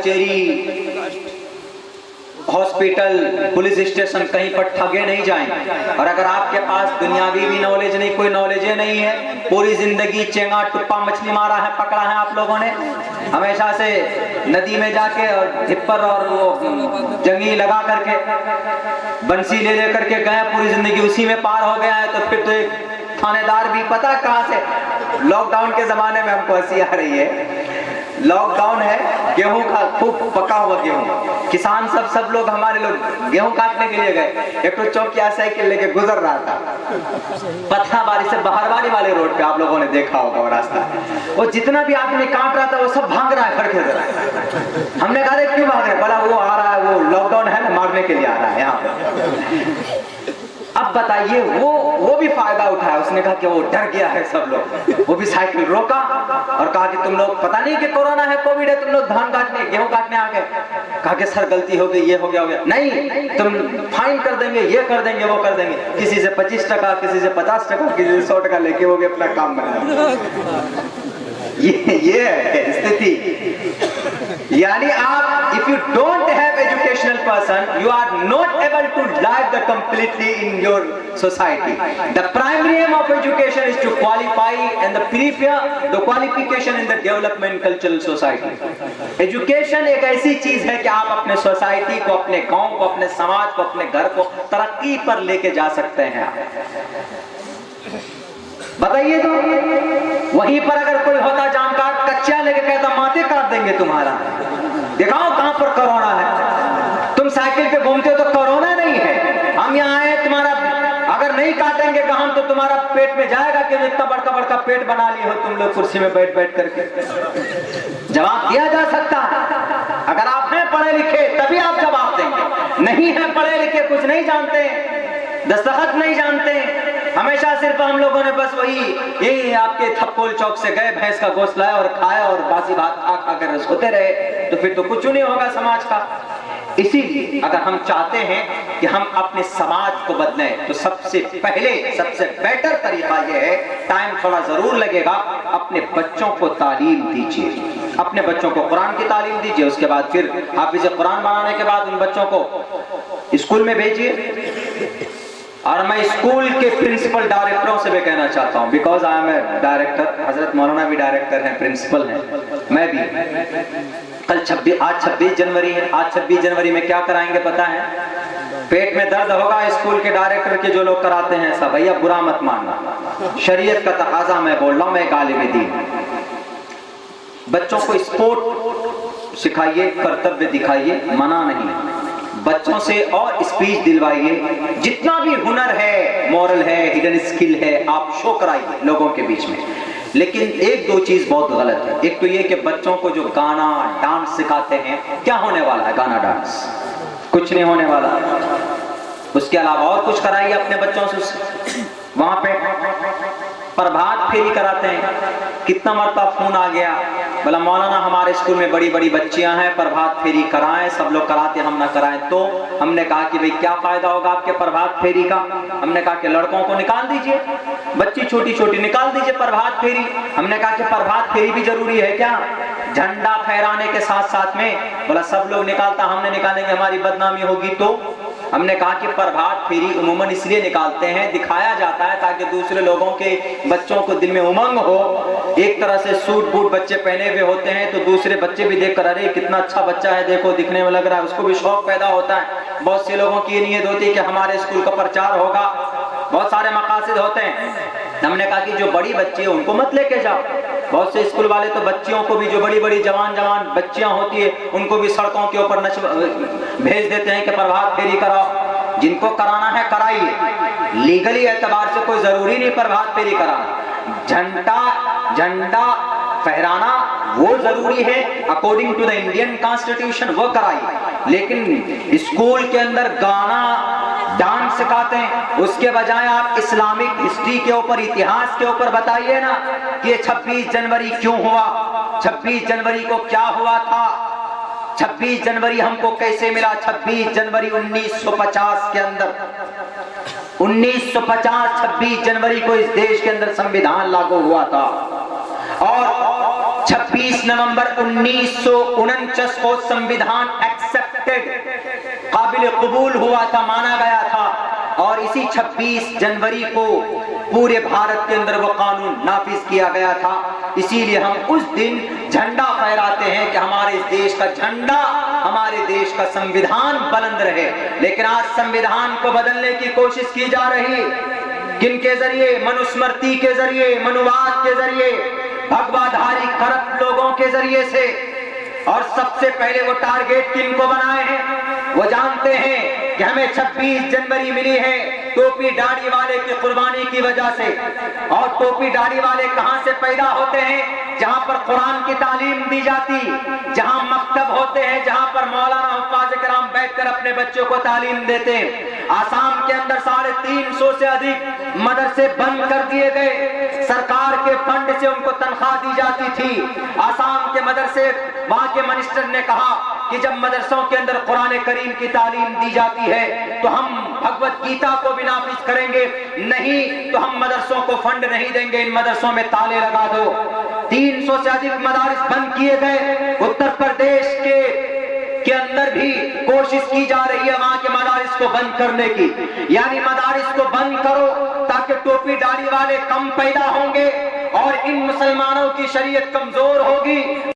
कचहरी, hospital, police station कहीं पर ठगे नहीं जाएं। और अगर आपके पास दुनियावी भी नॉलेज नहीं, कोई नॉलेज नहीं है, पूरी जिंदगी चेंगा टुप्पा मछली मारा है, पकड़ा है आप लोगों ने, हमेशा से नदी में जाके और धिप्पर और वो जंगी लगा करके बंसी ले लेकर के गए, पूरी जिंदगी उसी में पार हो गया है, तो फिर तो एक थानेदार भी पता कहां से। लॉकडाउन के जमाने में हमको हंसी आ रही है, लॉकडाउन है, गेहूं का खूब पका हुआ गेहूं, किसान सब लोग हमारे लोग गेहूं काटने के लिए गए, एक तो चौकिया साइकिल लेके गुजर रहा था पत्थराबारी से बहरवारी वाले रोड पे, आप लोगों ने देखा होगा वो रास्ता, वो जितना भी आदमी काट रहा था वो सब भाग रहा है, खड़के रहा है। हमने कहा क्यों भाग रहे, बोला वो आ रहा है, वो लॉकडाउन है ना, मारने के लिए आ रहा है यहाँ पे। अब बताइए वो भी फायदा उठाया, उसने कहा कि वो डर गया है सब लोग, वो भी साइकिल रोका और कहा कि तुम लोग पता नहीं कि कोरोना है, कोविड है, तुम लोग धान काटने गेहूं काटने आ गए। कहा कि सर गलती हो गई, ये हो गया, नहीं तुम फाइन कर देंगे, ये कर देंगे, वो कर देंगे, किसी से 25 टका, किसी से 50 टका, किसी से 100 टका लेके वो भी अपना काम बना। ये है स्थिति। यानी आप if you don't have educational person, you are not able to live the completely in your society. The primary aim of education is to qualify and the prepare the qualification in the development cultural society. Education एक ऐसी चीज है कि आप अपने society को, अपने गांव को, अपने समाज को, अपने घर को तरक्की पर लेके जा सकते हैं। बताइए तो, वहीं पर अगर कोई होता जानकार कच्चा लेके कहता माथे काट देंगे तुम्हारा, दिखाओ कहां पर कोरोना है, तुम साइकिल पे घूमते हो तो कोरोना नहीं है, हम यहाँ आए तुम्हारा अगर नहीं काटेंगे हम तो तुम्हारा पेट में जाएगा कि इतना बड़का बड़का पेट बना लिए हो तुम लोग कुर्सी में बैठ बैठ करके। जवाब दिया जा सकता है, अगर आप हैं पढ़े लिखे तभी आप जवाब देंगे, नहीं है पढ़े लिखे, कुछ नहीं जानते, दस्तखत नहीं जानते, हमेशा सिर्फ हम लोगों ने बस वही यही आपके थप्पोल चौक से गए, भैंस का गोश्त लाए और खाया और बासी भात खा खा कर सोते रहे, तो फिर तो कुछ नहीं होगा समाज का। इसीलिए अगर हम चाहते हैं कि हम अपने समाज को बदलें तो सबसे पहले सबसे बेटर तरीका यह है, टाइम थोड़ा जरूर लगेगा, अपने बच्चों को तालीम दीजिए, अपने बच्चों को कुरान की तालीम दीजिए, उसके बाद फिर आप इसे कुरान बनाने के बाद उन बच्चों को स्कूल में भेजिए। और मैं स्कूल के प्रिंसिपल डायरेक्टरों से भी कहना चाहता हूं, because I am a director, हजरत मौलाना भी डायरेक्टर हैं, प्रिंसिपल हैं, मैं भी। कल आज 26 जनवरी है, आज 26 जनवरी में क्या कराएंगे पता है? पेट में दर्द होगा स्कूल के डायरेक्टर के जो लोग कराते हैं सब, भैया बुरा मत मानना, शरीयत का तकाजा मैं बोल रहा हूं, मैं गालिब दीन। बच्चों को स्पोर्ट सिखाइए, कर्तव्य दिखाइए, मना नहीं, बच्चों से और स्पीच दिलवाइए, जितना भी हुनर है, मॉरल है, हिडन स्किल है, आप शो कराइए लोगों के बीच में। लेकिन एक दो चीज बहुत गलत है, एक तो ये कि बच्चों को जो गाना डांस सिखाते हैं, क्या होने वाला है गाना डांस? कुछ नहीं होने वाला। उसके अलावा और कुछ कराइए अपने बच्चों से। वहां पे प्रभात फेरी कराते हैं, कितना मरतबा फोन आ गया, बोला मौलाना हमारे स्कूल में बड़ी बड़ी बच्चियां हैं, प्रभात फेरी कराएं, सब लोग कराते हम ना कराएं। तो हमने कहा कि भाई क्या फायदा होगा आपके प्रभात फेरी का? हमने कहा कि लड़कों को निकाल दीजिए, बच्ची छोटी छोटी निकाल दीजिए प्रभात फेरी। हमने कहा कि प्रभात फेरी भी जरूरी है क्या? झंडा फहराने के साथ साथ में, बोला सब लोग निकालता, हमने निकालेंगे हमारी बदनामी होगी। तो हमने कहा कि प्रभात फेरी उम्मन इसलिए निकालते हैं, दिखाया जाता है ताकि दूसरे लोगों के बच्चों को दिल में उमंग हो। एक तरह से सूट बूट बच्चे पहने हुए होते हैं तो दूसरे बच्चे भी देखकर अरे कितना अच्छा बच्चा है, देखो दिखने में लग रहा है, उसको भी शौक पैदा होता है। बहुत से लोगों की ये नीयत होती है कि हमारे स्कूल का प्रचार होगा, बहुत सारे मकासद होते हैं। हमने कहा कि जो बड़ी बच्ची है उनको मत लेके जाओ। बहुत से स्कूल वाले तो बच्चियों को भी, जो बड़ी बड़ी जवान जवान बच्चियां होती है उनको भी सड़कों के ऊपर भेज देते हैं कि प्रभात फेरी कराओ। जिनको कराना है कराइए, लीगली एतबार से कोई जरूरी नहीं प्रभात फेरी कराना। झंडा फहराना वो जरूरी है according to the Indian constitution, वो कराइए। लेकिन स्कूल के अंदर गाना डांस सिखाते हैं, उसके बजाय आप इस्लामिक हिस्ट्री के ऊपर, इतिहास के ऊपर बताइए ना कि ये 26 जनवरी क्यों हुआ, 26 जनवरी को क्या हुआ था, 26 जनवरी हमको कैसे मिला। 26 जनवरी 1950 के अंदर, 1950 26 जनवरी को इस देश के अंदर संविधान लागू हुआ था। और 26 नवंबर 1949 को संविधान एक्सेप्टेड, काबिल कबूल हुआ था, माना गया था, और इसी 26 जनवरी को पूरे भारत के अंदर वो कानून नाफिज किया गया था। इसीलिए हम उस दिन झंडा फहराते हैं कि हमारे देश का झंडा, हमारे देश का संविधान बुलंद रहे। लेकिन आज संविधान को बदलने की कोशिश की जा रही, किनके जरिए? मनुस्मृति के जरिए, मनुवाद के जरिए, भगवाधारी करप्ट लोगों के जरिए से। और सबसे पहले वो टारगेट किनको बनाए हैं? वो जानते हैं कि हमें 26 जनवरी मिली है टोपी दाढ़ी वाले की कुर्बानी की वजह से। और टोपी दाढ़ी वाले कहां से पैदा होते हैं? जहां पर कुरान की तालीम दी जाती, जहां मकतब होते हैं, जहां पर मौलाना हुफ्फाज़ किराम बैठकर अपने बच्चों को तालीम देते हैं। आसाम के अंदर 350 से अधिक मदरसे बंद कर दिए गए, सरकार के फंड से उनको तनख्वाह दी जाती थी। आसाम के मदरसे, वहां के मिनिस्टर ने कहा कि जब मदरसों के अंदर कुरान करीम की तालीम दी जाती है तो हम भगवत गीता को भी नाफिज करेंगे, नहीं तो हम मदरसों को फंड नहीं देंगे, इन मदरसों में ताले लगा दो। 300 से अधिक मदारिस बंद किए गए। उत्तर प्रदेश के अंदर भी कोशिश की जा रही है वहां के मदारिस को बंद करने की, यानी मदारिस को बंद करो ताकि टोपी दाढ़ी वाले कम पैदा होंगे और इन मुसलमानों की शरीयत कमजोर होगी।